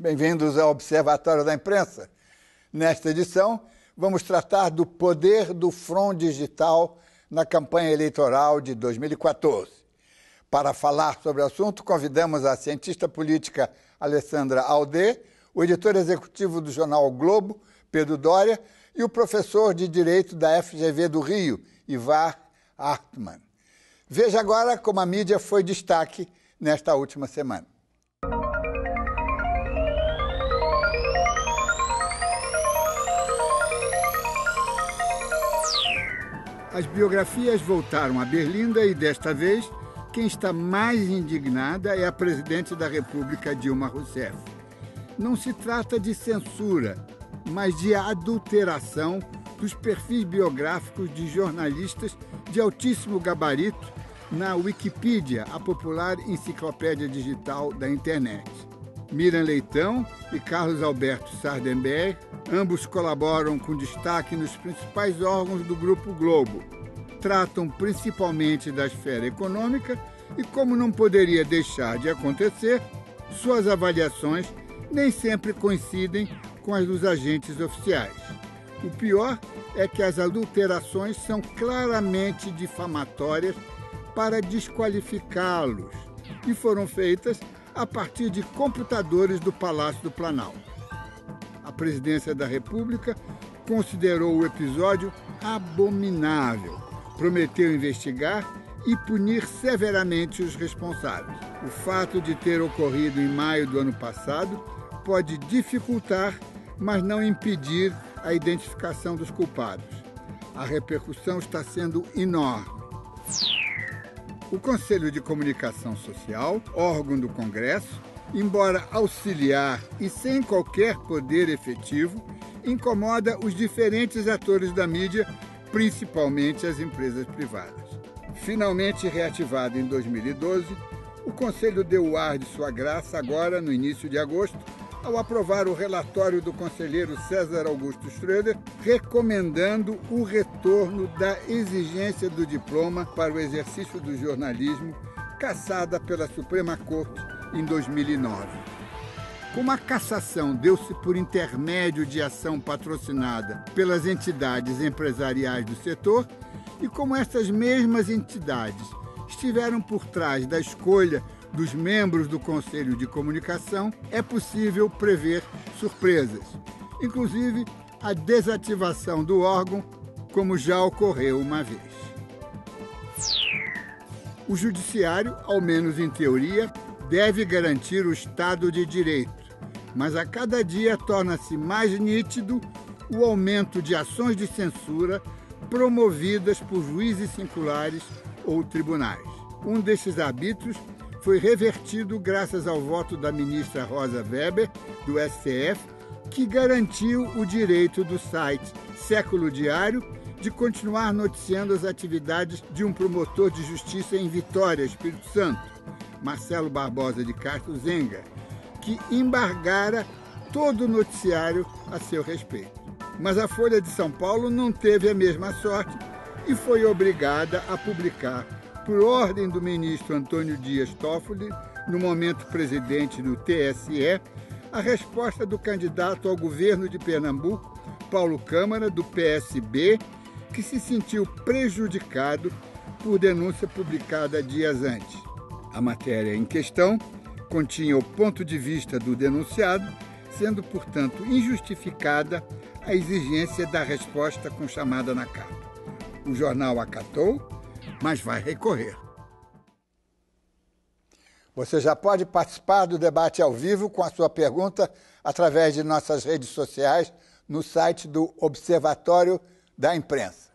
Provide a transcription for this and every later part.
Bem-vindos ao Observatório da Imprensa. Nesta edição, vamos tratar do poder do Front Digital na campanha eleitoral de 2014. Para falar sobre o assunto, convidamos a cientista política Alessandra Alde, o editor executivo do jornal o Globo, Pedro Doria, e o professor de Direito da FGV do Rio, Ivar Hartmann. Veja agora como a mídia foi destaque nesta última semana. As biografias voltaram a Berlinda e, desta vez, quem está mais indignada é a presidente da República, Dilma Rousseff. Não se trata de censura, mas de adulteração dos perfis biográficos de jornalistas de altíssimo gabarito na Wikipedia, a popular enciclopédia digital da internet. Miriam Leitão e Carlos Alberto Sardenberg, ambos colaboram com destaque nos principais órgãos do Grupo Globo. Tratam principalmente da esfera econômica e, como não poderia deixar de acontecer, suas avaliações nem sempre coincidem com as dos agentes oficiais. O pior é que as adulterações são claramente difamatórias para desqualificá-los e foram feitas a partir de computadores do Palácio do Planalto. A Presidência da República considerou o episódio abominável, prometeu investigar e punir severamente os responsáveis. O fato de ter ocorrido em maio do ano passado pode dificultar, mas não impedir a identificação dos culpados. A repercussão está sendo enorme. O Conselho de Comunicação Social, órgão do Congresso, embora auxiliar e sem qualquer poder efetivo, incomoda os diferentes atores da mídia, principalmente as empresas privadas. Finalmente reativado em 2012, o Conselho deu o ar de sua graça agora, no início de agosto, ao aprovar o relatório do conselheiro César Augusto Schroeder, recomendando o retorno da exigência do diploma para o exercício do jornalismo, cassada pela Suprema Corte em 2009. Como a cassação deu-se por intermédio de ação patrocinada pelas entidades empresariais do setor, e como essas mesmas entidades estiveram por trás da escolha dos membros do Conselho de Comunicação, é possível prever surpresas, inclusive a desativação do órgão, como já ocorreu uma vez. O Judiciário, ao menos em teoria, deve garantir o Estado de Direito, mas a cada dia torna-se mais nítido o aumento de ações de censura promovidas por juízes singulares ou tribunais. Um desses arbítrios foi revertido graças ao voto da ministra Rosa Weber, do STF, que garantiu o direito do site Século Diário de continuar noticiando as atividades de um promotor de justiça em Vitória, Espírito Santo, Marcelo Barbosa de Castro Zenga, que embargara todo o noticiário a seu respeito. Mas a Folha de São Paulo não teve a mesma sorte e foi obrigada a publicar, por ordem do ministro Antônio Dias Toffoli, no momento presidente do TSE, a resposta do candidato ao governo de Pernambuco, Paulo Câmara, do PSB, que se sentiu prejudicado por denúncia publicada dias antes. A matéria em questão continha o ponto de vista do denunciado, sendo, portanto, injustificada a exigência da resposta com chamada na capa. O jornal acatou, mas vai recorrer. Você já pode participar do debate ao vivo com a sua pergunta através de nossas redes sociais no site do Observatório da Imprensa.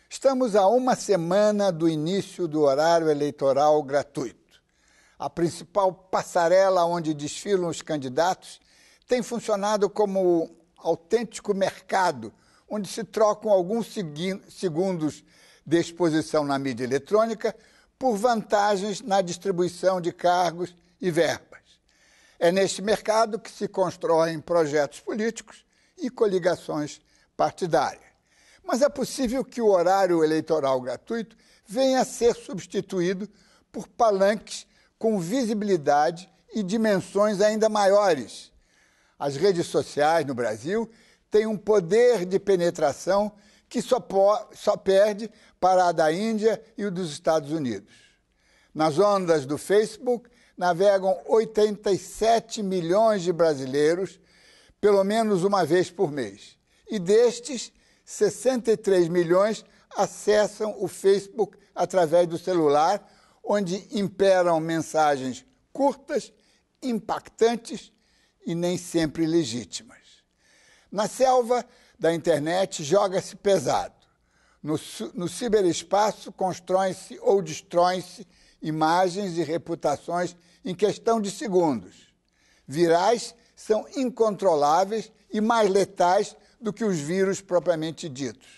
Estamos a uma semana do início do horário eleitoral gratuito. A principal passarela onde desfilam os candidatos tem funcionado como um autêntico mercado, onde se trocam alguns segundos de exposição na mídia eletrônica por vantagens na distribuição de cargos e verbas. É neste mercado que se constroem projetos políticos e coligações partidárias. Mas é possível que o horário eleitoral gratuito venha a ser substituído por palanques com visibilidade e dimensões ainda maiores. As redes sociais no Brasil têm um poder de penetração que só perde para a da Índia e o dos Estados Unidos. Nas ondas do Facebook navegam 87 milhões de brasileiros, pelo menos uma vez por mês. E destes, 63 milhões acessam o Facebook através do celular, onde imperam mensagens curtas, impactantes e nem sempre legítimas. Na selva da internet joga-se pesado. No ciberespaço constroem-se ou destroem-se imagens e reputações em questão de segundos. Virais são incontroláveis e mais letais do que os vírus propriamente ditos.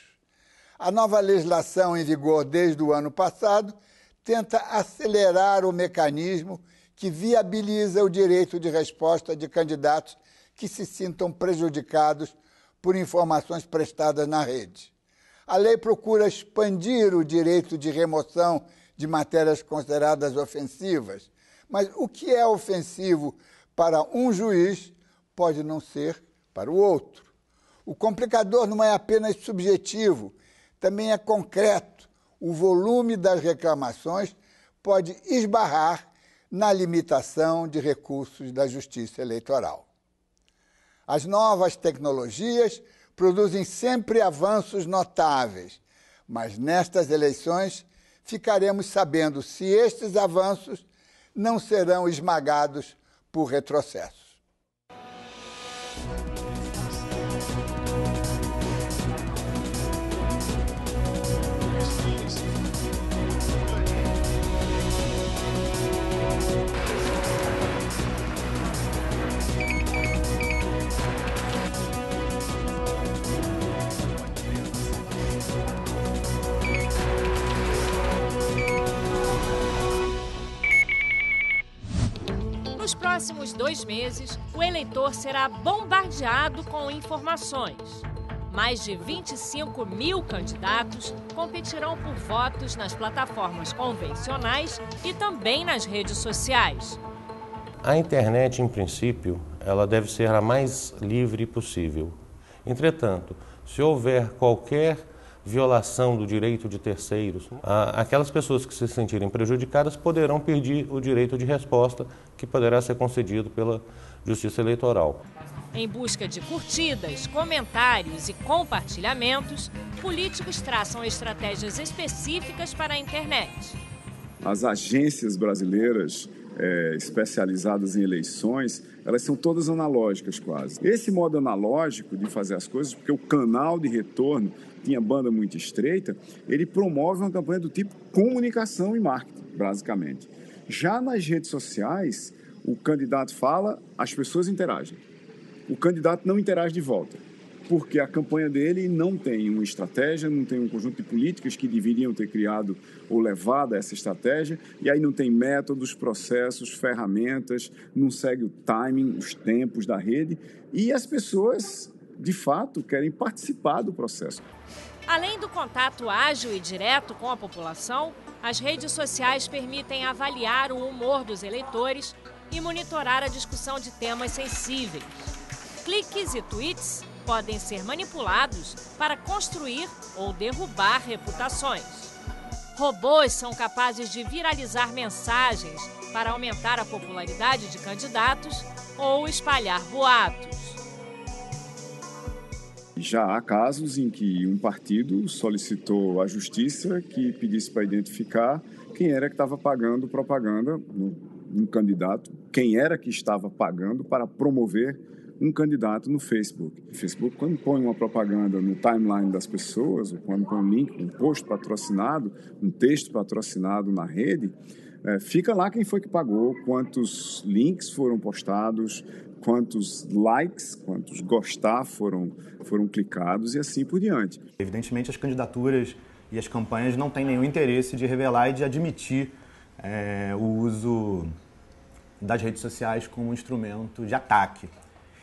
A nova legislação em vigor desde o ano passado tenta acelerar o mecanismo que viabiliza o direito de resposta de candidatos que se sintam prejudicados por informações prestadas na rede. A lei procura expandir o direito de remoção de matérias consideradas ofensivas, mas o que é ofensivo para um juiz pode não ser para o outro. O complicador não é apenas subjetivo, também é concreto. O volume das reclamações pode esbarrar na limitação de recursos da Justiça Eleitoral. As novas tecnologias produzem sempre avanços notáveis, mas nestas eleições ficaremos sabendo se estes avanços não serão esmagados por retrocessos. Nos próximos 2 meses, o eleitor será bombardeado com informações. Mais de 25 mil candidatos competirão por votos nas plataformas convencionais e também nas redes sociais. A internet, em princípio, ela deve ser a mais livre possível. Entretanto, se houver qualquer violação do direito de terceiros, aquelas pessoas que se sentirem prejudicadas poderão pedir o direito de resposta que poderá ser concedido pela Justiça Eleitoral. Em busca de curtidas, comentários e compartilhamentos, políticos traçam estratégias específicas para a internet. As agências brasileiras especializadas em eleições, elas são todas analógicas quase. Esse modo analógico de fazer as coisas, porque o canal de retorno tinha banda muito estreita, ele promove uma campanha do tipo comunicação e marketing, basicamente. Já nas redes sociais, o candidato fala, as pessoas interagem. O candidato não interage de volta, porque a campanha dele não tem uma estratégia, não tem um conjunto de políticas que deveriam ter criado ou levado a essa estratégia, e aí não tem métodos, processos, ferramentas, não segue o timing, os tempos da rede, e as pessoas, de fato, querem participar do processo. Além do contato ágil e direto com a população, as redes sociais permitem avaliar o humor dos eleitores e monitorar a discussão de temas sensíveis. Cliques e tweets podem ser manipulados para construir ou derrubar reputações. Robôs são capazes de viralizar mensagens para aumentar a popularidade de candidatos ou espalhar boatos. Já há casos em que um partido solicitou à justiça que pedisse para identificar quem era que estava pagando propaganda no candidato, quem era que estava pagando para promover um candidato no Facebook. O Facebook, quando põe uma propaganda no timeline das pessoas, ou quando põe um link, um post patrocinado, um texto patrocinado na rede, fica lá quem foi que pagou, quantos links foram postados, quantos likes, quantos gostar foram clicados e assim por diante. Evidentemente, as candidaturas e as campanhas não têm nenhum interesse de revelar e de admitir o uso das redes sociais como um instrumento de ataque.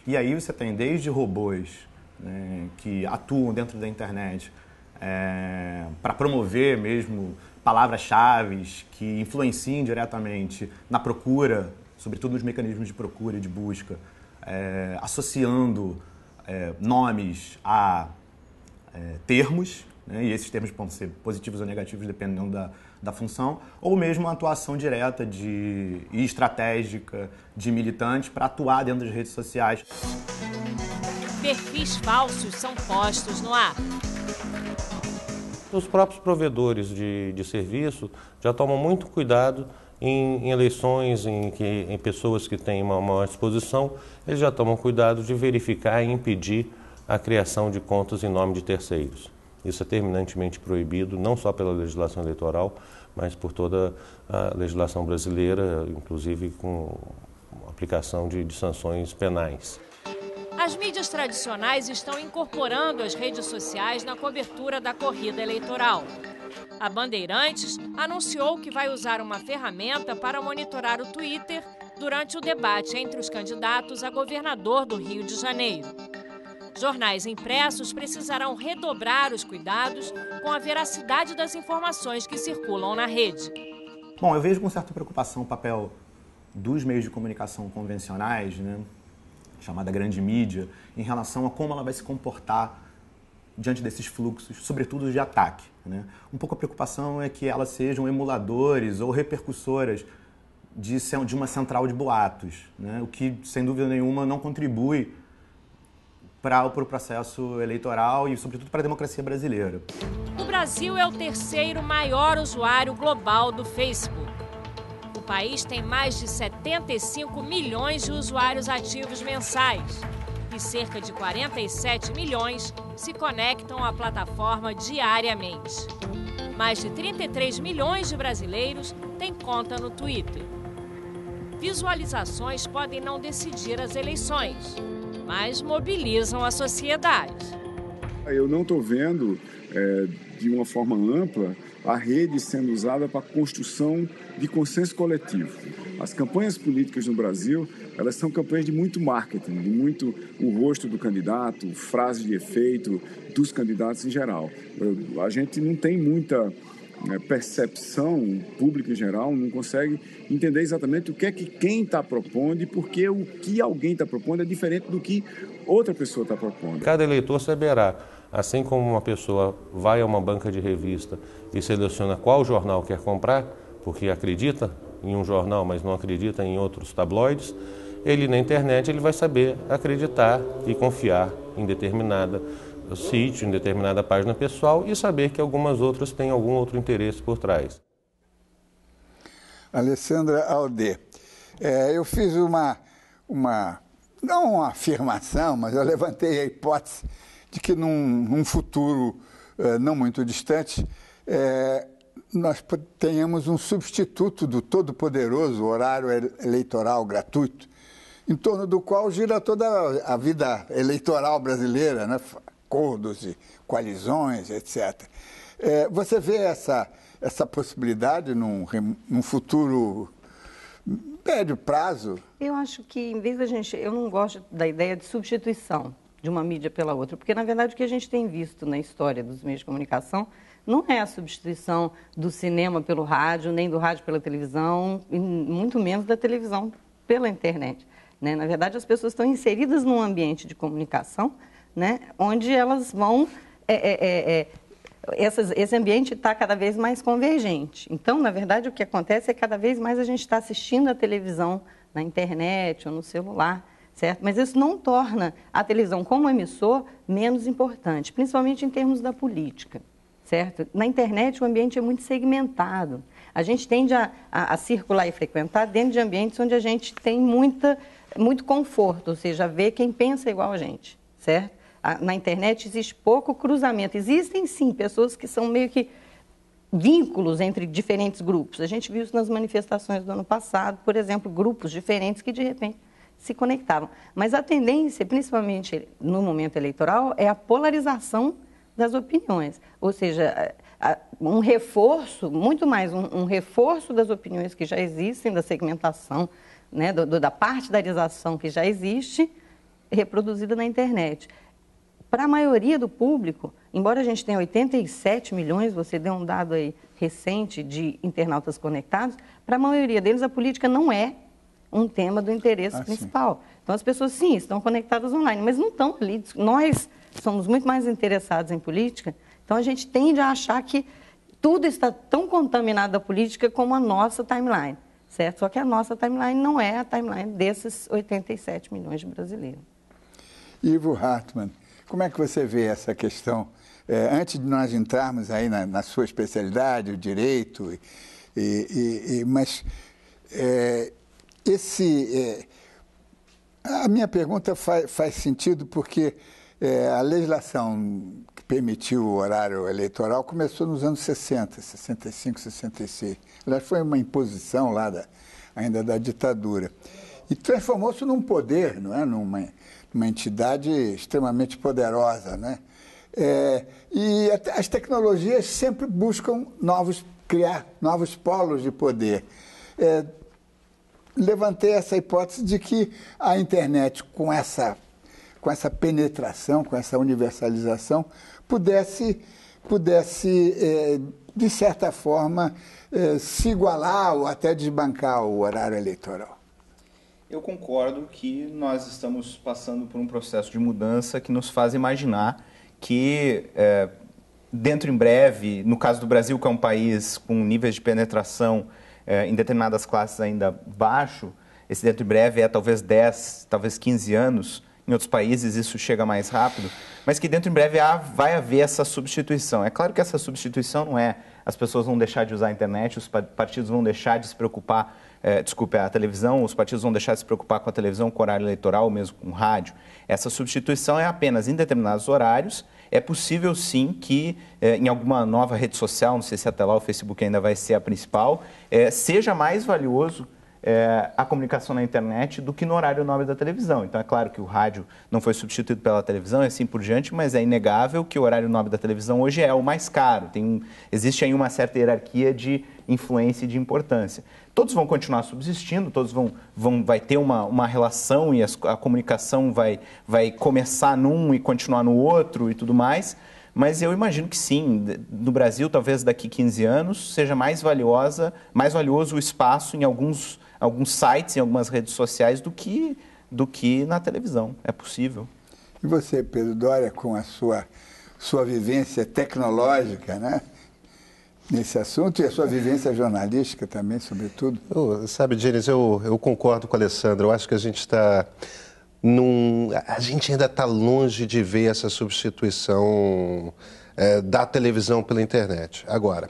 E aí você tem desde robôs, né, que atuam dentro da internet para promover mesmo palavras-chave que influenciem diretamente na procura sobretudo nos mecanismos de procura e de busca, associando nomes a termos, né, e esses termos podem ser positivos ou negativos dependendo da função, ou mesmo uma atuação direta e estratégica de militantes para atuar dentro das redes sociais. Perfis falsos são postos no ar. Os próprios provedores de serviço já tomam muito cuidado em eleições em pessoas que têm uma maior exposição, eles já tomam cuidado de verificar e impedir a criação de contas em nome de terceiros. Isso é terminantemente proibido, não só pela legislação eleitoral, mas por toda a legislação brasileira, inclusive com aplicação de sanções penais. As mídias tradicionais estão incorporando as redes sociais na cobertura da corrida eleitoral. A Bandeirantes anunciou que vai usar uma ferramenta para monitorar o Twitter durante o debate entre os candidatos a governador do Rio de Janeiro. Jornais impressos precisarão redobrar os cuidados com a veracidade das informações que circulam na rede. Bom, eu vejo com certa preocupação o papel dos meios de comunicação convencionais, né, chamada grande mídia, em relação a como ela vai se comportar diante desses fluxos, sobretudo de ataque, né? Um pouco a preocupação é que elas sejam emuladores ou repercussoras de uma central de boatos, né? O que, sem dúvida nenhuma, não contribui para o processo eleitoral e, sobretudo, para a democracia brasileira. O Brasil é o terceiro maior usuário global do Facebook. O país tem mais de 75 milhões de usuários ativos mensais e cerca de 47 milhões se conectam à plataforma diariamente. Mais de 33 milhões de brasileiros têm conta no Twitter. Visualizações podem não decidir as eleições, mas mobilizam a sociedade. Eu não estou vendo, de uma forma ampla, a rede sendo usada para a construção de consenso coletivo. As campanhas políticas no Brasil, elas são campanhas de muito marketing, de muito o rosto do candidato, frases de efeito dos candidatos em geral. A gente não tem muita percepção pública em geral, não consegue entender exatamente o que é que quem está propondo e porque o que alguém está propondo é diferente do que outra pessoa está propondo. Cada eleitor saberá, assim como uma pessoa vai a uma banca de revista e seleciona qual jornal quer comprar, porque acredita em um jornal, mas não acredita em outros tabloides, ele na internet ele vai saber acreditar e confiar em determinada sítio, em determinada página pessoal e saber que algumas outras têm algum outro interesse por trás. Alessandra Alder, eu fiz não uma afirmação, mas eu levantei a hipótese de que num futuro não muito distante, nós tenhamos um substituto do todo-poderoso horário eleitoral gratuito, em torno do qual gira toda a vida eleitoral brasileira, né? Acordos e coalizões, etc. Você vê essa possibilidade num futuro médio prazo? Eu acho que, em vez da gente... Eu não gosto da ideia de substituição de uma mídia pela outra, porque, na verdade, o que a gente tem visto na história dos meios de comunicação não é a substituição do cinema pelo rádio, nem do rádio pela televisão, e muito menos da televisão pela internet, né? Na verdade, as pessoas estão inseridas num ambiente de comunicação, né, onde elas vão... esse ambiente está cada vez mais convergente. Então, na verdade, o que acontece é que cada vez mais a gente está assistindo a televisão na internet ou no celular, certo? Mas isso não torna a televisão como emissor menos importante, principalmente em termos da política, certo? Na internet o ambiente é muito segmentado. A gente tende a circular e frequentar dentro de ambientes onde a gente tem muito conforto, ou seja, ver quem pensa igual a gente, certo? Na internet existe pouco cruzamento. Existem, sim, pessoas que são meio que vínculos entre diferentes grupos. A gente viu isso nas manifestações do ano passado, por exemplo, grupos diferentes que, de repente, se conectavam. Mas a tendência, principalmente no momento eleitoral, é a polarização das opiniões. Ou seja, um reforço, muito mais um reforço das opiniões que já existem, da segmentação, né, da partidarização que já existe, reproduzida na internet. Para a maioria do público, embora a gente tenha 87 milhões, você deu um dado aí recente de internautas conectados, para a maioria deles a política não é um tema do interesse principal. Sim. Então, as pessoas, sim, estão conectadas online, mas não estão ali. Nós somos muito mais interessados em política, então a gente tende a achar que tudo está tão contaminado da política como a nossa timeline, certo? Só que a nossa timeline não é a timeline desses 87 milhões de brasileiros. Ivo Hartmann, como é que você vê essa questão? Antes de nós entrarmos aí na sua especialidade, o direito, mas a minha pergunta faz sentido porque a legislação que permitiu o horário eleitoral começou nos anos 60, 65, 66. Aliás, foi uma imposição lá ainda da ditadura. E transformou-se num poder, não é? Numa entidade extremamente poderosa, né? E as tecnologias sempre buscam criar novos polos de poder. Levantei essa hipótese de que a internet, com essa penetração, com essa universalização, pudesse de certa forma, se igualar ou até desbancar o horário eleitoral. Eu concordo que nós estamos passando por um processo de mudança que nos faz imaginar que, dentro em breve, no caso do Brasil, que é um país com níveis de penetração em determinadas classes ainda baixo, esse dentro em breve é talvez 10, talvez 15 anos. Em outros países isso chega mais rápido, mas que dentro em breve vai haver essa substituição. É claro que essa substituição não é as pessoas vão deixar de usar a internet, os partidos vão deixar de se preocupar, a televisão, os partidos vão deixar de se preocupar com a televisão, com o horário eleitoral, ou mesmo com o rádio. Essa substituição é apenas em determinados horários. É possível, sim, que em alguma nova rede social, não sei se até lá o Facebook ainda vai ser a principal, seja mais valioso a comunicação na internet do que no horário nobre da televisão. Então, é claro que o rádio não foi substituído pela televisão e assim por diante, mas é inegável que o horário nobre da televisão hoje é o mais caro. Existe aí uma certa hierarquia de influência e de importância. Todos vão continuar subsistindo, todos vai ter uma relação e a comunicação vai começar num e continuar no outro e tudo mais, mas eu imagino que sim, no Brasil, talvez daqui 15 anos, seja mais valioso o espaço em alguns sites, em algumas redes sociais, do que na televisão. É possível. E você, Pedro Doria, com a sua vivência tecnológica, né? Nesse assunto, e a sua vivência jornalística também, sobretudo? Sabe, Gênesis, eu concordo com a Alessandra. Eu acho que a gente ainda está longe de ver essa substituição da televisão pela internet. Agora,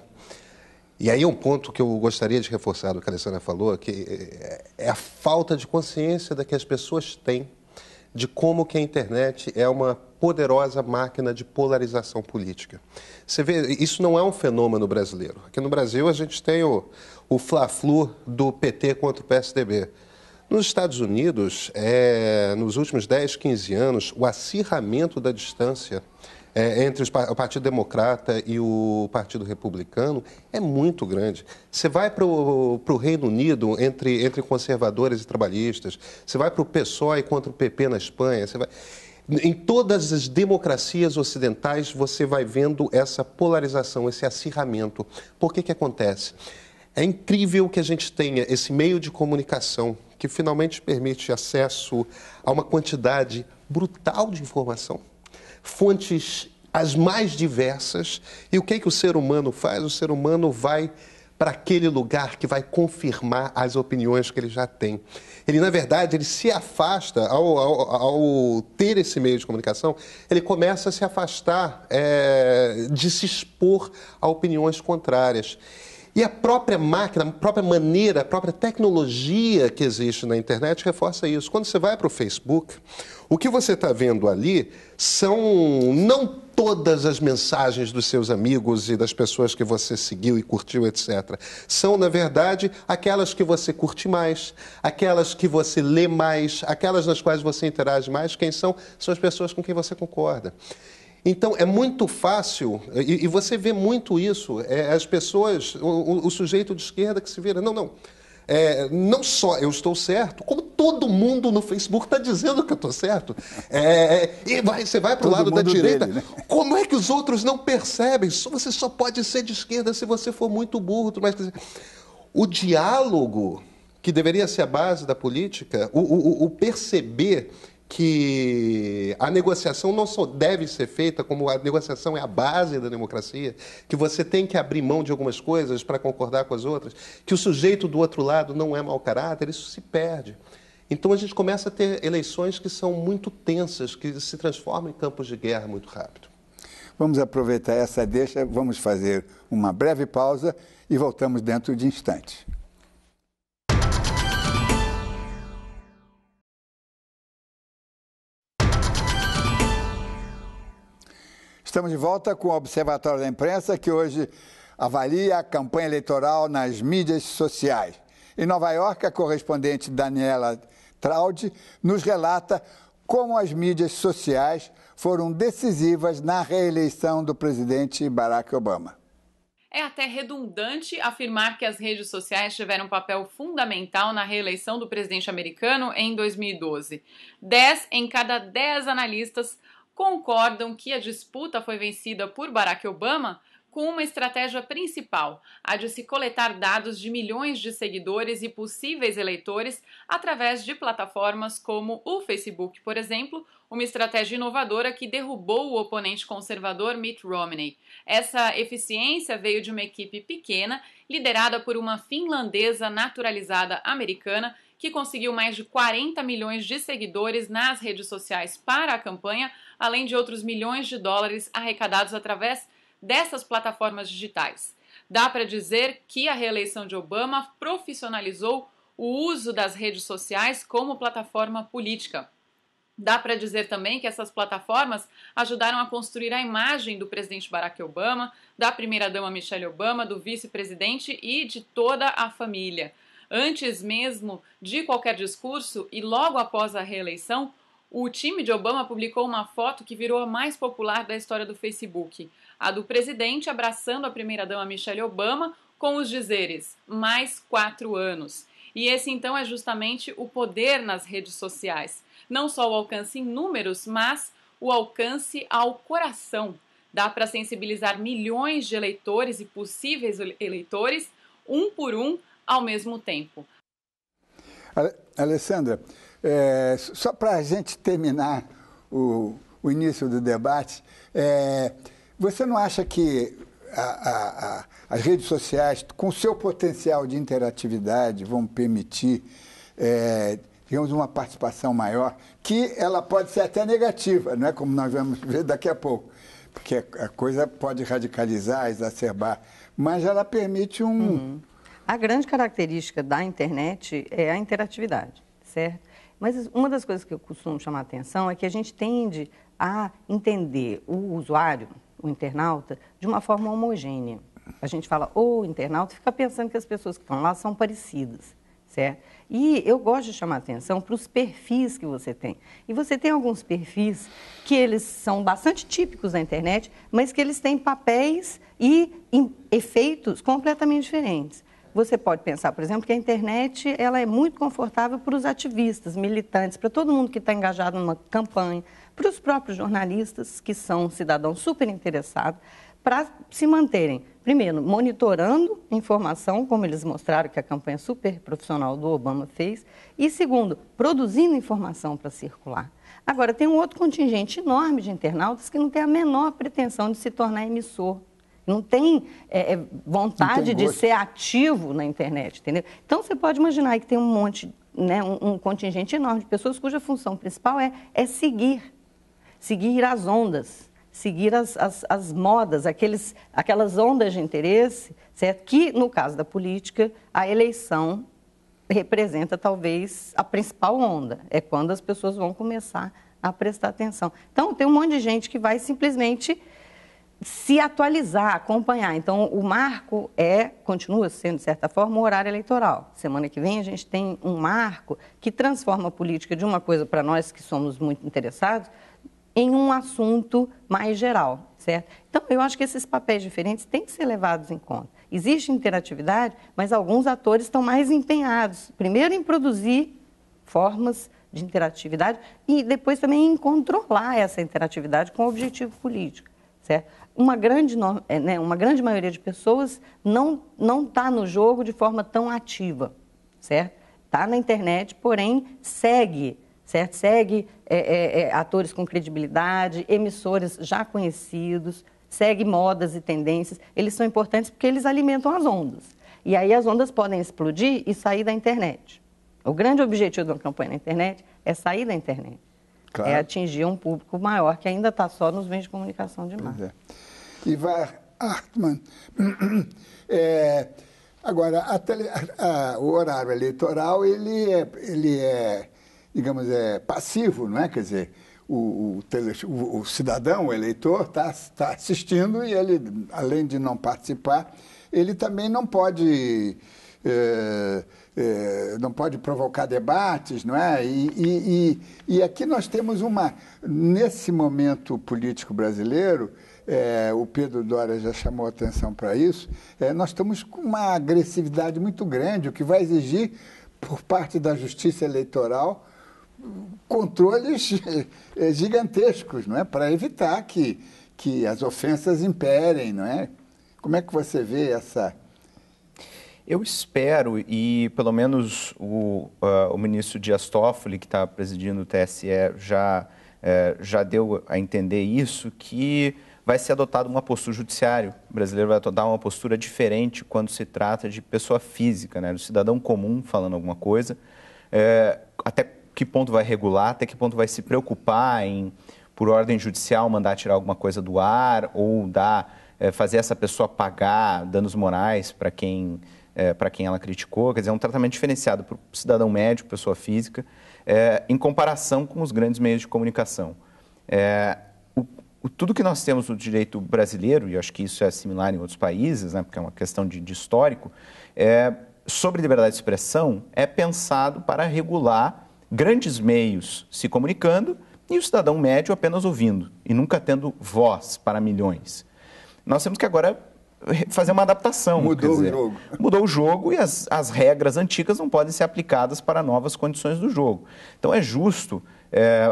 e aí um ponto que eu gostaria de reforçar do que a Alessandra falou, que é a falta de consciência da que as pessoas têm de como que a internet é uma poderosa máquina de polarização política. Você vê, isso não é um fenômeno brasileiro. Aqui no Brasil a gente tem o fla-flu do PT contra o PSDB. Nos Estados Unidos, nos últimos 10, 15 anos, o acirramento da distância entre o Partido Democrata e o Partido Republicano é muito grande. Você vai para o Reino Unido entre conservadores e trabalhistas, você vai para o PSOE contra o PP na Espanha, em todas as democracias ocidentais você vai vendo essa polarização, esse acirramento. Por que acontece? É incrível que a gente tenha esse meio de comunicação que finalmente permite acesso a uma quantidade brutal de informação, fontes as mais diversas. E o que o ser humano faz? O ser humano vai para aquele lugar que vai confirmar as opiniões que ele já tem. Ele, na verdade, ele se afasta, ao ter esse meio de comunicação, ele começa a se afastar de se expor a opiniões contrárias. E a própria máquina, a própria maneira, a própria tecnologia que existe na internet reforça isso. Quando você vai para o Facebook, o que você está vendo ali são não todas as mensagens dos seus amigos e das pessoas que você seguiu e curtiu, etc. São, na verdade, aquelas que você curte mais, aquelas que você lê mais, aquelas nas quais você interage mais. Quem são? São as pessoas com quem você concorda. Então, é muito fácil, e você vê muito isso, as pessoas, o sujeito de esquerda que se vira, não só eu estou certo, como todo mundo no Facebook está dizendo que eu estou certo. E você vai para o lado da direita, dele, né? Como é que os outros não percebem? Você só pode ser de esquerda se você for muito burro. Mas, o diálogo que deveria ser a base da política, o perceber que a negociação não só deve ser feita, como a negociação é a base da democracia, que você tem que abrir mão de algumas coisas para concordar com as outras, que o sujeito do outro lado não é mau caráter, isso se perde. Então a gente começa a ter eleições que são muito tensas, que se transformam em campos de guerra muito rápido. Vamos aproveitar essa deixa, vamos fazer uma breve pausa e voltamos dentro de instantes. Estamos de volta com o Observatório da Imprensa, que hoje avalia a campanha eleitoral nas mídias sociais. Em Nova York, a correspondente Daniela Traudi nos relata como as mídias sociais foram decisivas na reeleição do presidente Barack Obama. É até redundante afirmar que as redes sociais tiveram um papel fundamental na reeleição do presidente americano em 2012. 10 em cada 10 analistas concordam que a disputa foi vencida por Barack Obama com uma estratégia principal, a de se coletar dados de milhões de seguidores e possíveis eleitores através de plataformas como o Facebook, por exemplo, uma estratégia inovadora que derrubou o oponente conservador Mitt Romney. Essa eficiência veio de uma equipe pequena, liderada por uma finlandesa naturalizada americana, que conseguiu mais de 40 milhões de seguidores nas redes sociais para a campanha, além de outros milhões de dólares arrecadados através dessas plataformas digitais. Dá para dizer que a reeleição de Obama profissionalizou o uso das redes sociais como plataforma política. Dá para dizer também que essas plataformas ajudaram a construir a imagem do presidente Barack Obama, da primeira-dama Michelle Obama, do vice-presidente e de toda a família. Antes mesmo de qualquer discurso e logo após a reeleição, o time de Obama publicou uma foto que virou a mais popular da história do Facebook, a do presidente abraçando a primeira-dama Michelle Obama com os dizeres "mais 4 anos". E esse então é justamente o poder nas redes sociais. Não só o alcance em números, mas o alcance ao coração. Dá para sensibilizar milhões de eleitores e possíveis eleitores, um por um, ao mesmo tempo. Alessandra, só para a gente terminar o início do debate, você não acha que as redes sociais, com seu potencial de interatividade, vão permitir, digamos, uma participação maior, que ela pode ser até negativa, não é como nós vamos ver daqui a pouco, porque a coisa pode radicalizar, exacerbar, mas ela permite A grande característica da internet é a interatividade, certo? Mas uma das coisas que eu costumo chamar a atenção é que a gente tende a entender o usuário, o internauta, de uma forma homogênea. A gente fala, o internauta, fica pensando que as pessoas que estão lá são parecidas, certo? E eu gosto de chamar a atenção para os perfis que você tem. E você tem alguns perfis que eles são bastante típicos da internet, mas que eles têm papéis e efeitos completamente diferentes. Você pode pensar, por exemplo, que a internet ela é muito confortável para os ativistas, militantes, para todo mundo que está engajado numa campanha, para os próprios jornalistas, que são cidadãos super interessados, para se manterem, primeiro, monitorando informação, como eles mostraram que a campanha super profissional do Obama fez, e segundo, produzindo informação para circular. Agora, tem um outro contingente enorme de internautas que não tem a menor pretensão de se tornar emissor. Não tem vontade de ser ativo na internet, entendeu? Então, você pode imaginar aí que tem um monte, né, um contingente enorme de pessoas cuja função principal é seguir as ondas, seguir as modas, aquelas ondas de interesse, certo? Que, no caso da política, a eleição representa talvez a principal onda. É quando as pessoas vão começar a prestar atenção. Então, tem um monte de gente que vai simplesmente se atualizar, acompanhar. Então, o marco continua sendo, de certa forma, o horário eleitoral. Semana que vem a gente tem um marco que transforma a política de uma coisa para nós que somos muito interessados em um assunto mais geral, certo? Então, eu acho que esses papéis diferentes têm que ser levados em conta. Existe interatividade, mas alguns atores estão mais empenhados, primeiro em produzir formas de interatividade e depois também em controlar essa interatividade com o objetivo político, certo? Uma grande maioria de pessoas não está no jogo de forma tão ativa, certo? está na internet, porém segue, certo? Segue atores com credibilidade, emissores já conhecidos, segue modas e tendências. Eles são importantes porque eles alimentam as ondas. E aí as ondas podem explodir e sair da internet. O grande objetivo de uma campanha na internet é sair da internet. Claro. É atingir um público maior que ainda está só nos meios de comunicação de massa. Ivar Hartmann, agora, o horário eleitoral, ele é, digamos, passivo, não é? Quer dizer, o cidadão, o eleitor, está assistindo e ele, além de não participar, ele também não pode provocar debates, não é? E aqui nós temos nesse momento político brasileiro, o Pedro Doria já chamou a atenção para isso, nós estamos com uma agressividade muito grande, o que vai exigir, por parte da Justiça Eleitoral, controles gigantescos, não é? Para evitar que as ofensas imperem, não é? Como é que você vê essa... Eu espero, e pelo menos o ministro Dias Toffoli, que está presidindo o TSE, já deu a entender isso, que vai ser adotada uma postura, o judiciário brasileiro vai adotar uma postura diferente quando se trata de pessoa física, né, do cidadão comum falando alguma coisa, até que ponto vai regular, até que ponto vai se preocupar em, por ordem judicial, mandar tirar alguma coisa do ar ou fazer essa pessoa pagar danos morais para quem ela criticou. Quer dizer, é um tratamento diferenciado para o cidadão médio, pessoa física, em comparação com os grandes meios de comunicação. Tudo que nós temos no direito brasileiro, e eu acho que isso é similar em outros países, né, porque é uma questão de histórico, sobre liberdade de expressão, é pensado para regular grandes meios se comunicando e o cidadão médio apenas ouvindo e nunca tendo voz para milhões. Nós temos que agora fazer uma adaptação. Mudou o jogo. Mudou o jogo e as regras antigas não podem ser aplicadas para novas condições do jogo. Então é justo,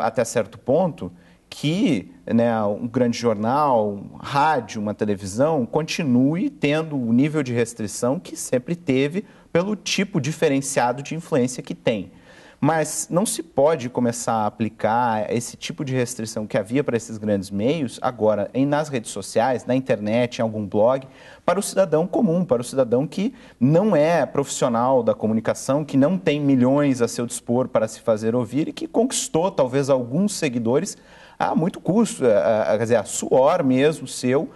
até certo ponto, que, né, um grande jornal, um rádio, uma televisão, continue tendo o nível de restrição que sempre teve pelo tipo diferenciado de influência que tem. Mas não se pode começar a aplicar esse tipo de restrição que havia para esses grandes meios agora nas redes sociais, na internet, em algum blog, para o cidadão comum, para o cidadão que não é profissional da comunicação, que não tem milhões a seu dispor para se fazer ouvir e que conquistou talvez alguns seguidores a muito custo, quer dizer, a suor mesmo seu,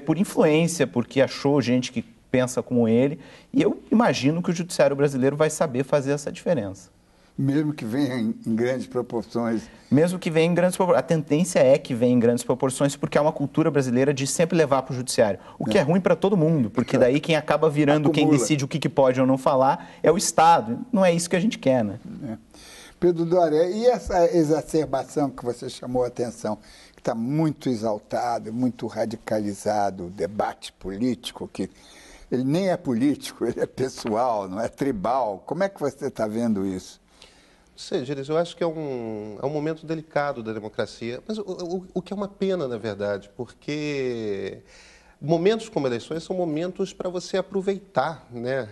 por influência, porque achou gente que pensa como ele. E eu imagino que o judiciário brasileiro vai saber fazer essa diferença. Mesmo que venha em grandes proporções. Mesmo que venha em grandes proporções. A tendência é que venha em grandes proporções, porque há uma cultura brasileira de sempre levar para o judiciário. O que é ruim para todo mundo, porque daí quem acaba virando quem decide o que pode ou não falar é o Estado. Não é isso que a gente quer, né? Pedro Doria, e essa exacerbação que você chamou a atenção, que está muito exaltado, muito radicalizado, o debate político, que ele nem é político, ele é pessoal, não é tribal. Como é que você está vendo isso? Gilles, eu acho que é um momento delicado da democracia, mas o que é uma pena, na verdade, porque momentos como eleições são momentos para você aproveitar, né?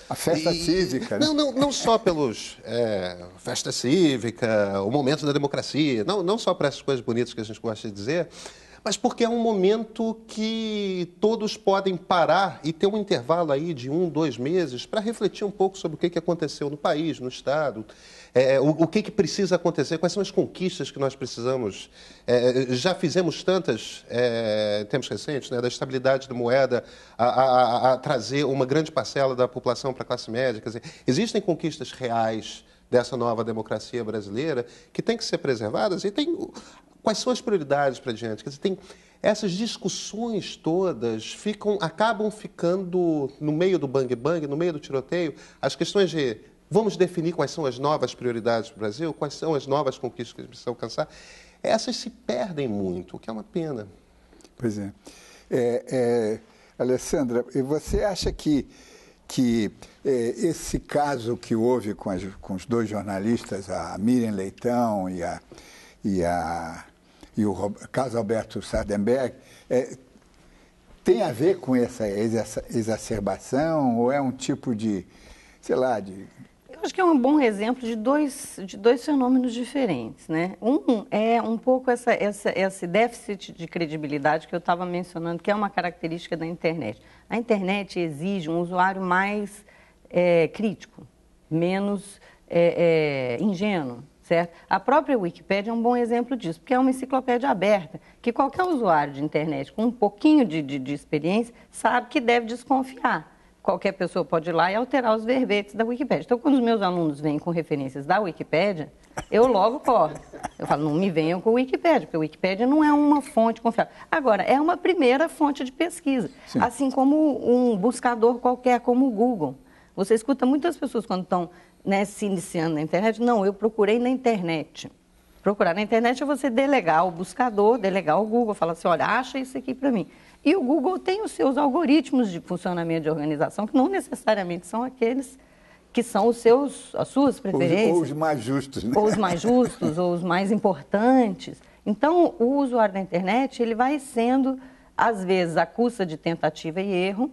A festa cívica, né? Não só pelos festa cívica, o momento da democracia, não só para essas coisas bonitas que a gente gosta de dizer, mas porque é um momento que todos podem parar e ter um intervalo aí de 1, 2 meses para refletir um pouco sobre o que aconteceu no país, no Estado, o que precisa acontecer, quais são as conquistas que nós precisamos. Já fizemos tantas, em tempos recentes, né, da estabilidade da moeda a trazer uma grande parcela da população para a classe média. Quer dizer, existem conquistas reais dessa nova democracia brasileira que têm que ser preservadas e quais são as prioridades para diante? Quer dizer, essas discussões todas acabam ficando no meio do bang-bang, no meio do tiroteio. As questões de vamos definir quais são as novas prioridades do Brasil, quais são as novas conquistas que a gente precisa alcançar, essas se perdem muito, o que é uma pena. Pois é. Alessandra, você acha que esse caso que houve com os dois jornalistas, a Miriam Leitão e o caso Alberto Sardenberg, tem a ver com essa exacerbação ou é um tipo de sei lá, Eu acho que é um bom exemplo de dois fenômenos diferentes, né? Um é um pouco esse déficit de credibilidade que eu estava mencionando, que é uma característica da internet. A internet exige um usuário mais crítico, menos ingênuo, certo? A própria Wikipédia é um bom exemplo disso, porque é uma enciclopédia aberta, que qualquer usuário de internet com um pouquinho de experiência sabe que deve desconfiar. Qualquer pessoa pode ir lá e alterar os verbetes da Wikipédia. Então, quando os meus alunos vêm com referências da Wikipédia, eu logo corro. Eu falo, não me venham com a Wikipédia, porque a Wikipédia não é uma fonte confiável. Agora, é uma primeira fonte de pesquisa, Sim. assim como um buscador qualquer, como o Google. Você escuta muitas pessoas quando estão se iniciando na internet, não, eu procurei na internet. Procurar na internet é você delegar ao buscador, delegar ao Google, falar assim, olha, acha isso aqui para mim. E o Google tem os seus algoritmos de funcionamento de organização, que não necessariamente são aqueles que são as suas preferências. Ou os mais justos, né? Ou os mais justos, ou os mais importantes. Então, o usuário da internet, ele vai sendo, às vezes, à custa de tentativa e erro,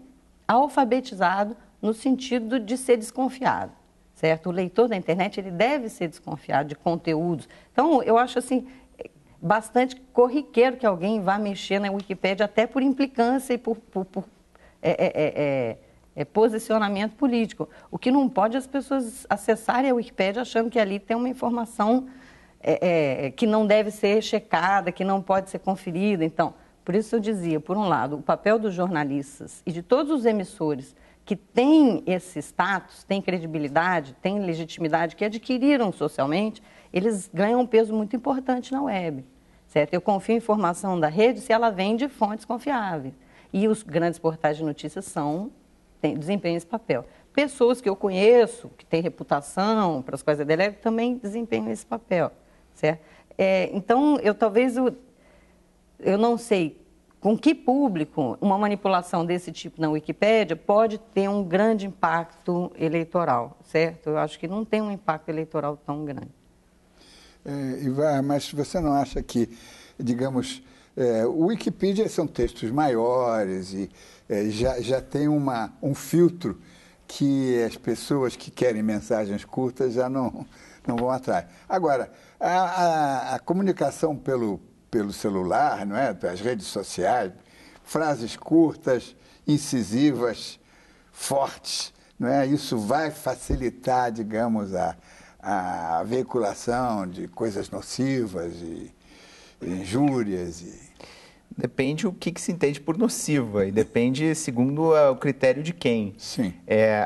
alfabetizado no sentido de ser desconfiado, certo? O leitor da internet, ele deve ser desconfiado de conteúdos. Então, eu acho assim, bastante corriqueiro que alguém vá mexer na Wikipédia, até por implicância e por posicionamento político. O que não pode é as pessoas acessarem a Wikipédia achando que ali tem uma informação que não deve ser checada, que não pode ser conferida. Então, por isso eu dizia, por um lado, o papel dos jornalistas e de todos os emissores que têm esse status, têm credibilidade, têm legitimidade, que adquiriram socialmente, eles ganham um peso muito importante na web, certo? Eu confio em informação da rede se ela vem de fontes confiáveis. E os grandes portais de notícias desempenham esse papel. Pessoas que eu conheço, que têm reputação para as coisas dele, também desempenham esse papel, certo? Então, eu não sei com que público uma manipulação desse tipo na Wikipédia pode ter um grande impacto eleitoral, certo? Eu acho que não tem um impacto eleitoral tão grande. Ivan, mas você não acha que, digamos, o Wikipedia são textos maiores e já tem um filtro que as pessoas que querem mensagens curtas já não vão atrás. Agora, a comunicação pelo celular, não é? As redes sociais, frases curtas, incisivas, fortes, não é? Isso vai facilitar, digamos, a veiculação de coisas nocivas e injúrias. Depende o que se entende por nociva e depende segundo o critério de quem. Sim.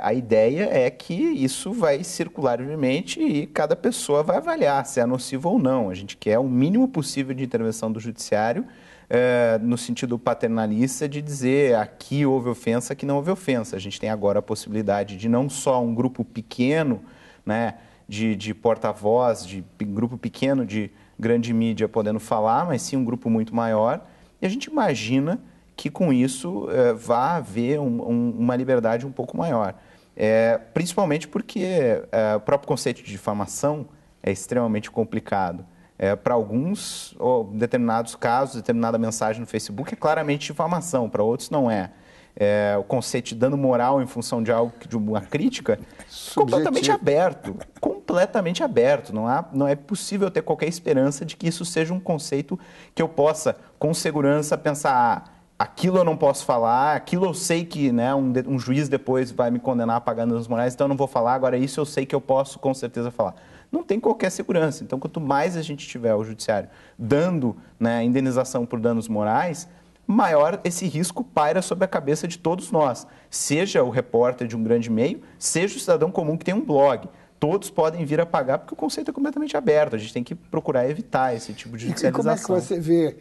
A ideia é que isso vai circular livremente e cada pessoa vai avaliar se é nocivo ou não. A gente quer o mínimo possível de intervenção do judiciário no sentido paternalista de dizer aqui houve ofensa, aqui não houve ofensa. A gente tem agora a possibilidade de não só um grupo pequeno, né, de porta-voz, de grupo pequeno de grande mídia podendo falar, mas sim um grupo muito maior. E a gente imagina que com isso vai haver uma liberdade um pouco maior. Principalmente porque o próprio conceito de difamação é extremamente complicado. Para alguns, ou em determinados casos, determinada mensagem no Facebook é claramente difamação, para outros não é. O conceito de dano moral em função de algo, de uma crítica, completamente aberto. Não é possível ter qualquer esperança de que isso seja um conceito que eu possa, com segurança, pensar aquilo eu não posso falar, aquilo eu sei que, né, um juiz depois vai me condenar a pagar danos morais, então eu não vou falar, agora isso eu sei que eu posso com certeza falar. Não tem qualquer segurança. Então, quanto mais a gente tiver o judiciário dando, né, indenização por danos morais, maior esse risco paira sobre a cabeça de todos nós. Seja o repórter de um grande meio, seja o cidadão comum que tem um blog. Todos podem vir a pagar porque o conceito é completamente aberto. A gente tem que procurar evitar esse tipo de judicialização. E como é que você vê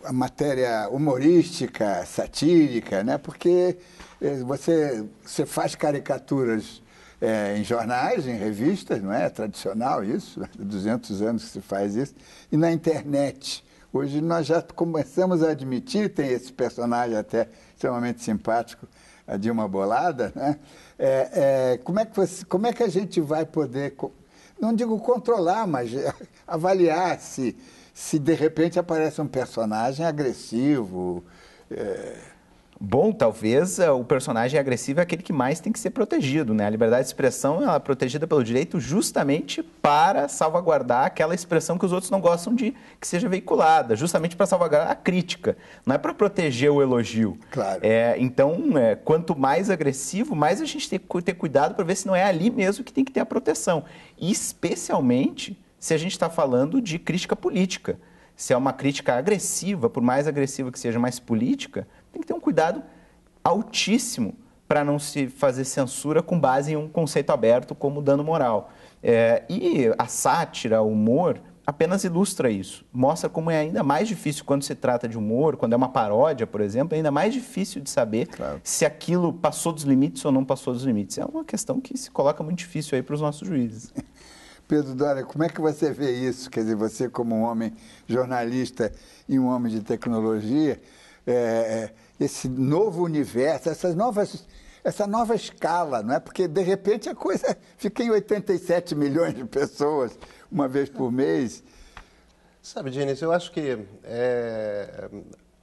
a matéria humorística, satírica, né? Porque você faz caricaturas em jornais, em revistas, não é? É tradicional isso, há 200 anos que se faz isso, e na internet. Hoje nós já começamos a admitir, tem esse personagem até extremamente simpático, a Dilma Bolada, né? Como é que a gente vai poder, não digo controlar, mas avaliar se de repente aparece um personagem agressivo? Bom, talvez o personagem agressivo é aquele que mais tem que ser protegido, né? A liberdade de expressão ela é protegida pelo direito justamente para salvaguardar aquela expressão que os outros não gostam de que seja veiculada, justamente para salvaguardar a crítica, não é para proteger o elogio. Claro. Então, quanto mais agressivo, mais a gente tem que ter cuidado para ver se não é ali mesmo que tem que ter a proteção. E especialmente se a gente está falando de crítica política. Se é uma crítica agressiva, por mais agressiva que seja, mais política, tem que ter um cuidado altíssimo para não se fazer censura com base em um conceito aberto como dano moral. E a sátira, o humor, apenas ilustra isso. Mostra como é ainda mais difícil quando se trata de humor, quando é uma paródia, por exemplo, é ainda mais difícil de saber se aquilo passou dos limites ou não passou dos limites. É uma questão que se coloca muito difícil aí para os nossos juízes. Pedro Doria, como é que você vê isso? Quer dizer, você como um homem jornalista e um homem de tecnologia, esse novo universo, essa nova escala, não é? Porque, de repente, a coisa fica em 87 milhões de pessoas uma vez por mês. Sabe, Diniz, eu acho que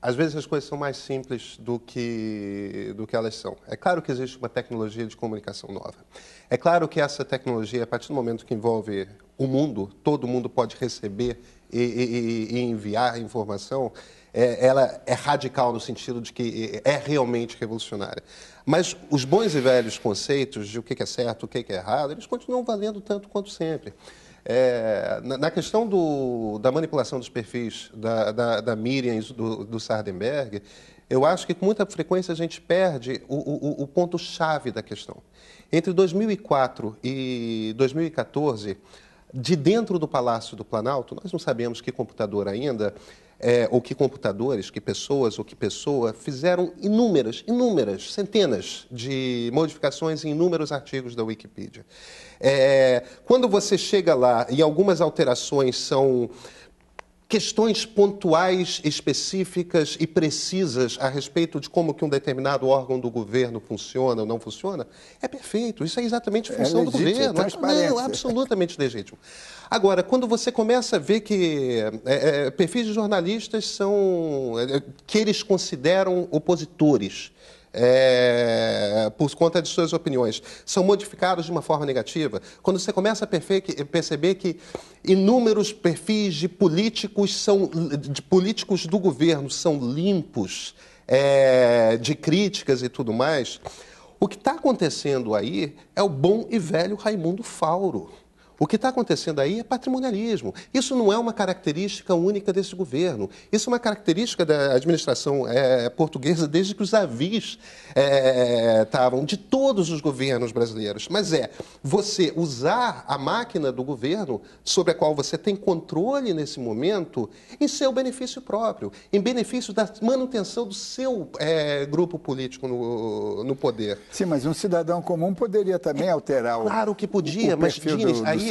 às vezes as coisas são mais simples do que elas são. É claro que existe uma tecnologia de comunicação nova. É claro que essa tecnologia, a partir do momento que envolve o mundo, todo mundo pode receber e enviar informação, ela é radical no sentido de que é realmente revolucionária. Mas os bons e velhos conceitos de o que é certo, o que é errado, eles continuam valendo tanto quanto sempre. Na questão da manipulação dos perfis da Miriam e do Sardenberg, eu acho que com muita frequência a gente perde o ponto-chave da questão. Entre 2004 e 2014, de dentro do Palácio do Planalto, nós não sabemos que computador ainda, ou que computadores, que pessoas ou que pessoa, fizeram inúmeras, centenas de modificações em inúmeros artigos da Wikipedia. Quando você chega lá e algumas alterações são questões pontuais, específicas e precisas a respeito de como que um determinado órgão do governo funciona ou não funciona, é perfeito. Isso é exatamente a função do governo. Não, absolutamente legítimo. Agora, quando você começa a ver que perfis de jornalistas são que eles consideram opositores, por conta de suas opiniões, são modificados de uma forma negativa, quando você começa a perceber que inúmeros perfis de políticos do governo são limpos de críticas e tudo mais, o que está acontecendo aí é o bom e velho Raimundo Fauro. O que está acontecendo aí é patrimonialismo. Isso não é uma característica única desse governo. Isso é uma característica da administração portuguesa desde que os avis estavam, de todos os governos brasileiros. Mas você usar a máquina do governo, sobre a qual você tem controle nesse momento, em seu benefício próprio, em benefício da manutenção do seu grupo político no poder. Sim, mas um cidadão comum poderia também alterar Claro que podia, mas, Diniz, aí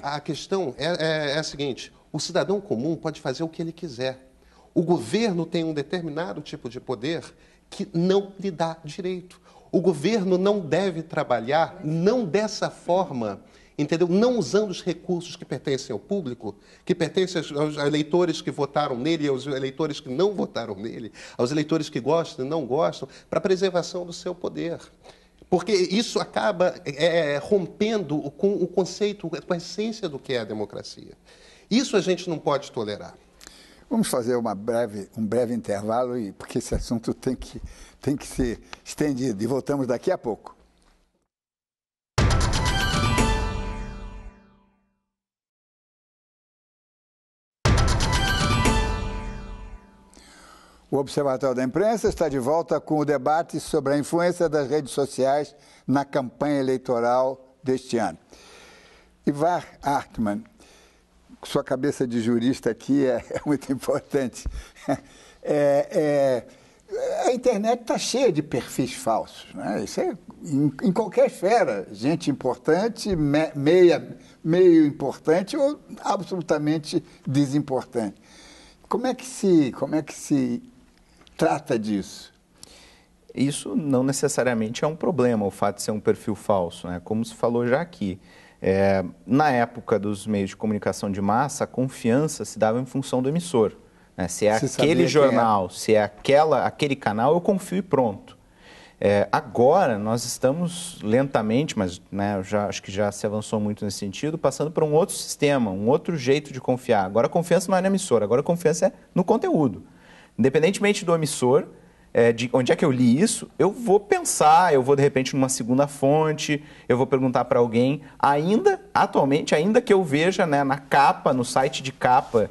a questão é a seguinte: o cidadão comum pode fazer o que ele quiser. O governo tem um determinado tipo de poder que não lhe dá direito. O governo não deve trabalhar, não dessa forma, entendeu? Não usando os recursos que pertencem ao público, que pertencem aos eleitores que votaram nele, aos eleitores que não votaram nele, aos eleitores que gostam e não gostam, para a preservação do seu poder. Porque isso acaba rompendo com o conceito, com a essência do que é a democracia. Isso a gente não pode tolerar. Vamos fazer um breve intervalo, porque esse assunto tem que ser estendido. E voltamos daqui a pouco. O Observatório da Imprensa está de volta com o debate sobre a influência das redes sociais na campanha eleitoral deste ano. Ivar Artmann, sua cabeça de jurista aqui é muito importante. A internet está cheia de perfis falsos, né? Isso é em qualquer esfera, gente importante, meio importante ou absolutamente desimportante. Como é que se trata disso? Isso não necessariamente é um problema, o fato de ser um perfil falso, né? Como se falou já aqui. Na época dos meios de comunicação de massa, a confiança se dava em função do emissor. né? Se é aquele jornal, se é aquele canal, eu confio e pronto. Agora, nós estamos lentamente, mas né, acho que já se avançou muito nesse sentido, passando por um outro sistema, um outro jeito de confiar. Agora a confiança não é na emissora, agora a confiança é no conteúdo. Independentemente do emissor, de onde é que eu li isso, eu vou pensar, eu vou de repente numa segunda fonte, eu vou perguntar para alguém, atualmente, ainda que eu veja, né, na capa, no site de capa,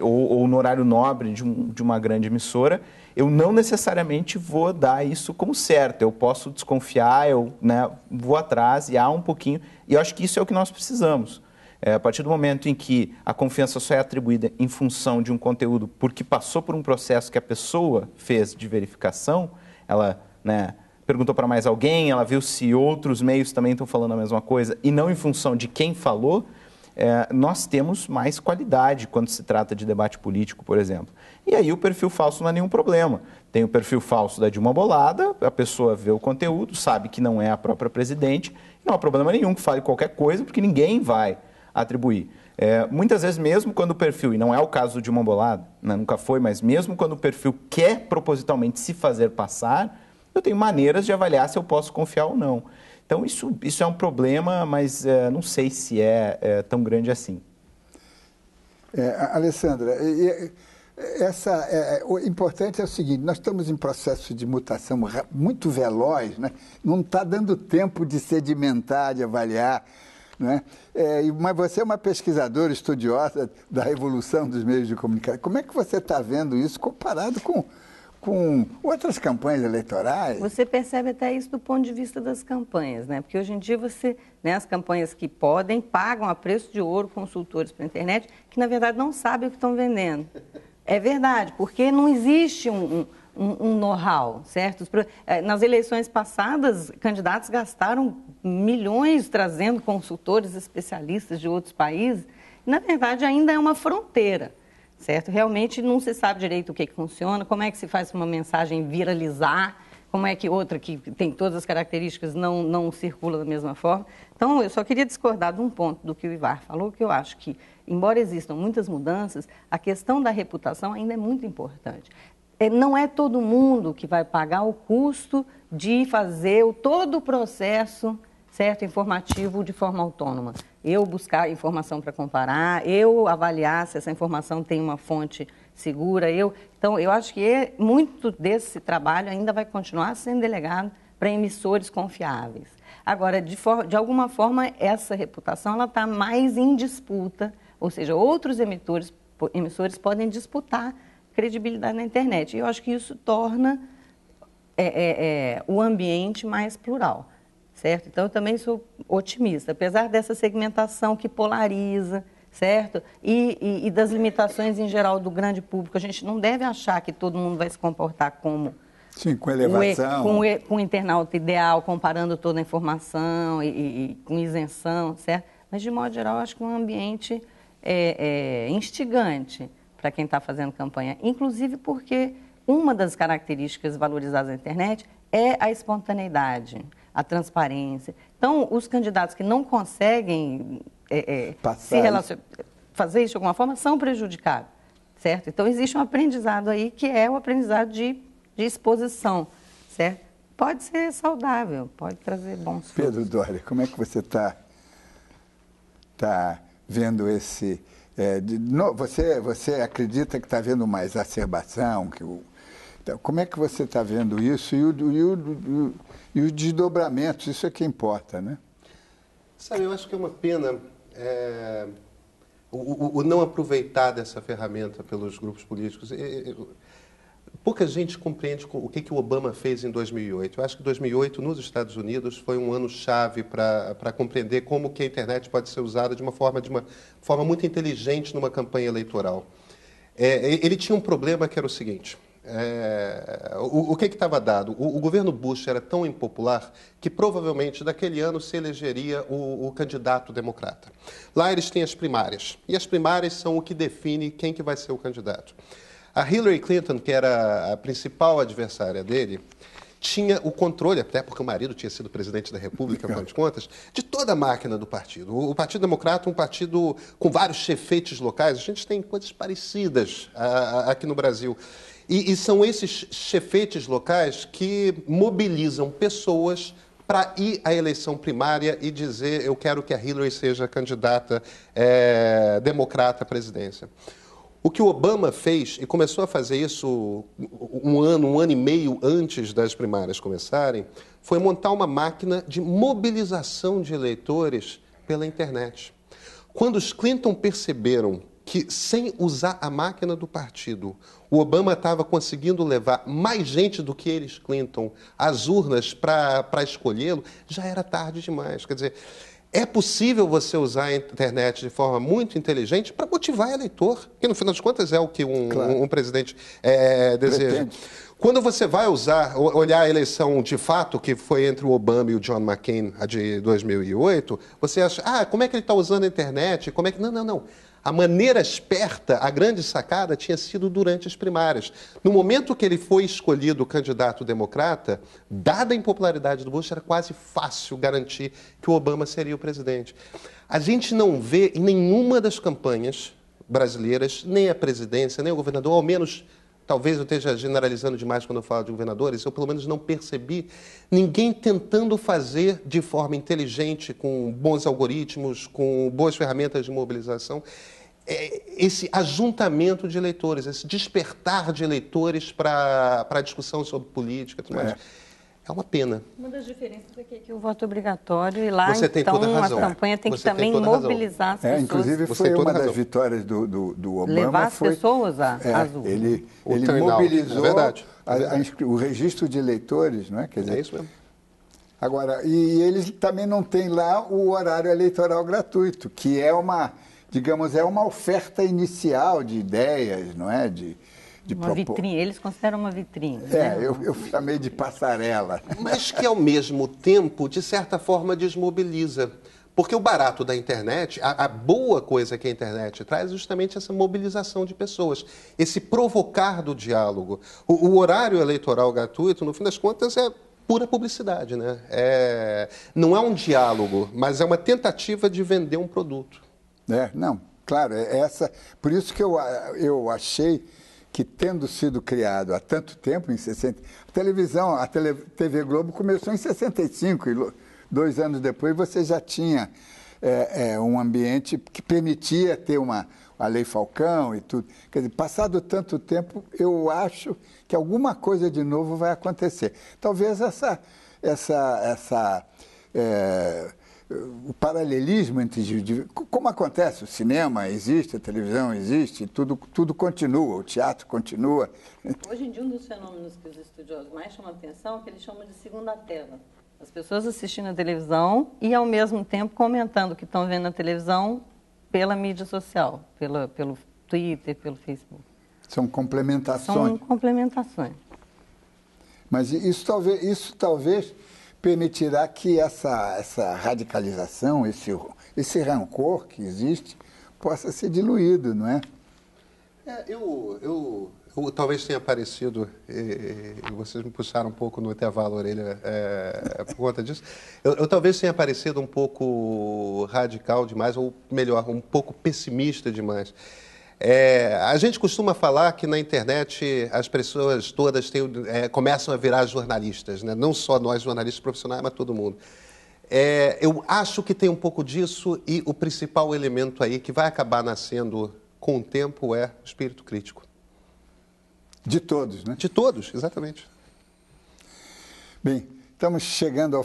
ou no horário nobre de uma grande emissora, eu não necessariamente vou dar isso como certo. Eu posso desconfiar, eu vou atrás e há um pouquinho. E eu acho que isso é o que nós precisamos. A partir do momento em que a confiança só é atribuída em função de um conteúdo porque passou por um processo que a pessoa fez de verificação, ela perguntou para mais alguém, ela viu se outros meios também estão falando a mesma coisa, e não em função de quem falou, nós temos mais qualidade quando se trata de debate político, por exemplo. E aí o perfil falso não é nenhum problema. Tem o perfil falso da Dilma Bolada, a pessoa vê o conteúdo, sabe que não é a própria presidente, não há problema nenhum que fale qualquer coisa, porque ninguém vai atribuir. Muitas vezes, mesmo quando o perfil, e não é o caso do Dilma Bolada, né, nunca foi, mas mesmo quando o perfil quer propositalmente se fazer passar, eu tenho maneiras de avaliar se eu posso confiar ou não. Então, isso é um problema, mas não sei se é tão grande assim. Alessandra, o importante é o seguinte, nós estamos em processo de mutação muito veloz, né? Não está dando tempo de sedimentar, de avaliar, né? Mas você é uma pesquisadora estudiosa da evolução dos meios de comunicação. Como é que você está vendo isso comparado com outras campanhas eleitorais? Você percebe até isso do ponto de vista das campanhas, né? Porque hoje em dia as campanhas que podem, pagam a preço de ouro consultores pela internet, que na verdade não sabem o que estão vendendo. É verdade, porque não existe um know-how, certo? Nas eleições passadas, candidatos gastaram milhões trazendo consultores especialistas de outros países. Na verdade, ainda é uma fronteira. Certo? Realmente não se sabe direito o que funciona, como é que se faz uma mensagem viralizar, como é que outra que tem todas as características não circula da mesma forma. Então, eu só queria discordar de um ponto do que o Ivar falou, que eu acho que, embora existam muitas mudanças, a questão da reputação ainda é muito importante. Não é todo mundo que vai pagar o custo de fazer todo o processo, certo, informativo de forma autônoma. Eu buscar informação para comparar, eu avaliar se essa informação tem uma fonte segura. Então, eu acho que muito desse trabalho ainda vai continuar sendo delegado para emissores confiáveis. Agora, de alguma forma, essa reputação está mais em disputa, ou seja, outros emissores podem disputar credibilidade na internet. E eu acho que isso torna o ambiente mais plural. Certo? Então, eu também sou otimista, apesar dessa segmentação que polariza, certo? E das limitações em geral do grande público. A gente não deve achar que todo mundo vai se comportar como... Sim, com elevação. Com o internauta ideal, comparando toda a informação e com isenção, certo? Mas, de modo geral, eu acho que é um ambiente instigante para quem está fazendo campanha. Inclusive porque uma das características valorizadas na internet é a espontaneidade, a transparência. Então, os candidatos que não conseguem fazer isso de alguma forma são prejudicados, certo? Então, existe um aprendizado aí que é o aprendizado de exposição, certo? Pode ser saudável, pode trazer bons frutos. Pedro Doria, como é que você está vendo esse... você acredita que está havendo uma exacerbação? Como é que você está vendo isso e os desdobramentos? Isso é que importa, né? Sabe, eu acho que é uma pena o não aproveitar dessa ferramenta pelos grupos políticos. Pouca gente compreende o que o Obama fez em 2008. Eu acho que 2008, nos Estados Unidos, foi um ano-chave para compreender como que a internet pode ser usada de uma forma muito inteligente numa campanha eleitoral. Ele tinha um problema que era o seguinte... o que estava dado? O governo Bush era tão impopular que provavelmente daquele ano se elegeria o candidato democrata. Lá eles têm as primárias, e as primárias são o que define quem que vai ser o candidato. A Hillary Clinton, que era a principal adversária dele, tinha o controle, até porque o marido tinha sido presidente da República, afinal de contas, de toda a máquina do partido. O Partido Democrata é um partido com vários chefetes locais. A gente tem coisas parecidas aqui no Brasil. E são esses chefetes locais que mobilizam pessoas para ir à eleição primária e dizer: eu quero que a Hillary seja candidata democrata à presidência. O que o Obama fez, e começou a fazer isso um ano e meio antes das primárias começarem, foi montar uma máquina de mobilização de eleitores pela internet. Quando os Clinton perceberam que, sem usar a máquina do partido, o Obama estava conseguindo levar mais gente do que eles, Clinton, às urnas para escolhê-lo, já era tarde demais. Quer dizer, é possível você usar a internet de forma muito inteligente para motivar o eleitor, que no final das contas é o que um presidente deseja. Pretende. Quando você vai olhar a eleição de fato, que foi entre o Obama e o John McCain, a de 2008, você acha, como é que ele está usando a internet? Como é que... Não. A maneira esperta, a grande sacada, tinha sido durante as primárias. No momento que ele foi escolhido candidato democrata, dada a impopularidade do Bush, era quase fácil garantir que o Obama seria o presidente. A gente não vê em nenhuma das campanhas brasileiras, nem a presidência, nem o governador, ao menos, talvez eu esteja generalizando demais quando eu falo de governadores, eu pelo menos não percebi ninguém tentando fazer de forma inteligente, com bons algoritmos, com boas ferramentas de mobilização, esse ajuntamento de eleitores, esse despertar de eleitores para a discussão sobre política e tudo mais. É uma pena. Uma das diferenças é que o voto é obrigatório e lá, você tem toda a razão. A campanha tem que também mobilizar as pessoas. Inclusive, foi uma das vitórias do Obama. Levar as pessoas às urnas. Ele mobilizou o registro de eleitores, não é? Quer dizer, é isso mesmo. Agora, e eles também não têm lá o horário eleitoral gratuito, que é uma oferta inicial de ideias, não é? Uma vitrine, eles consideram uma vitrine. Eu chamei de passarela. Mas que, ao mesmo tempo, de certa forma, desmobiliza. Porque o barato da internet, a boa coisa que a internet traz é justamente essa mobilização de pessoas, esse provocar do diálogo. O horário eleitoral gratuito, no fim das contas, é pura publicidade, né? Não é um diálogo, mas é uma tentativa de vender um produto. Não, claro, por isso que eu achei que, tendo sido criado há tanto tempo, em 60... A TV Globo começou em 65, e 2 anos depois você já tinha um ambiente que permitia ter a Lei Falcão e tudo. Quer dizer, passado tanto tempo, eu acho que alguma coisa de novo vai acontecer. Talvez o paralelismo entre... Como acontece, o cinema existe, a televisão existe, tudo continua, o teatro continua. Hoje em dia, um dos fenômenos que os estudiosos mais chamam a atenção é que eles chamam de segunda tela. As pessoas assistindo a televisão e, ao mesmo tempo, comentando o que estão vendo na televisão pela mídia social, pelo Twitter, pelo Facebook. São complementações. São complementações. Mas isso talvez permitirá que essa radicalização, esse rancor que existe, possa ser diluído, não é? Eu talvez tenha parecido, e vocês me puxaram um pouco no intervalo a orelha por conta disso, eu talvez tenha parecido um pouco radical demais, ou melhor, um pouco pessimista demais. A gente costuma falar que na internet as pessoas todas começam a virar jornalistas, né? Não só nós jornalistas profissionais, mas todo mundo. Eu acho que tem um pouco disso, e o principal elemento aí que vai acabar nascendo com o tempo é o espírito crítico. De todos, né? De todos, exatamente. Bem, estamos chegando ao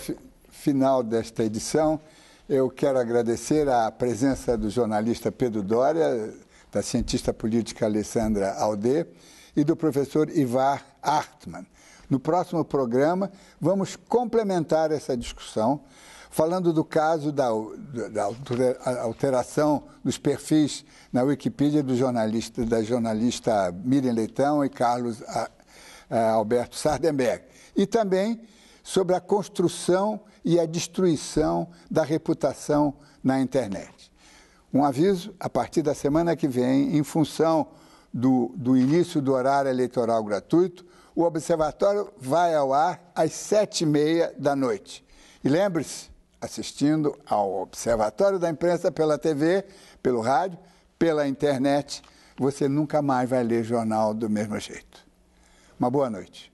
final desta edição. Eu quero agradecer a presença do jornalista Pedro Doria, da cientista política Alessandra Alder e do professor Ivar Hartmann. No próximo programa, vamos complementar essa discussão, falando do caso da alteração dos perfis na Wikipedia da jornalista Miriam Leitão e Carlos Alberto Sardenberg. E também sobre a construção e a destruição da reputação na internet. Um aviso, a partir da semana que vem, em função do início do horário eleitoral gratuito, o Observatório vai ao ar às 7h30 da noite. E lembre-se, assistindo ao Observatório da Imprensa pela TV, pelo rádio, pela internet, você nunca mais vai ler jornal do mesmo jeito. Uma boa noite.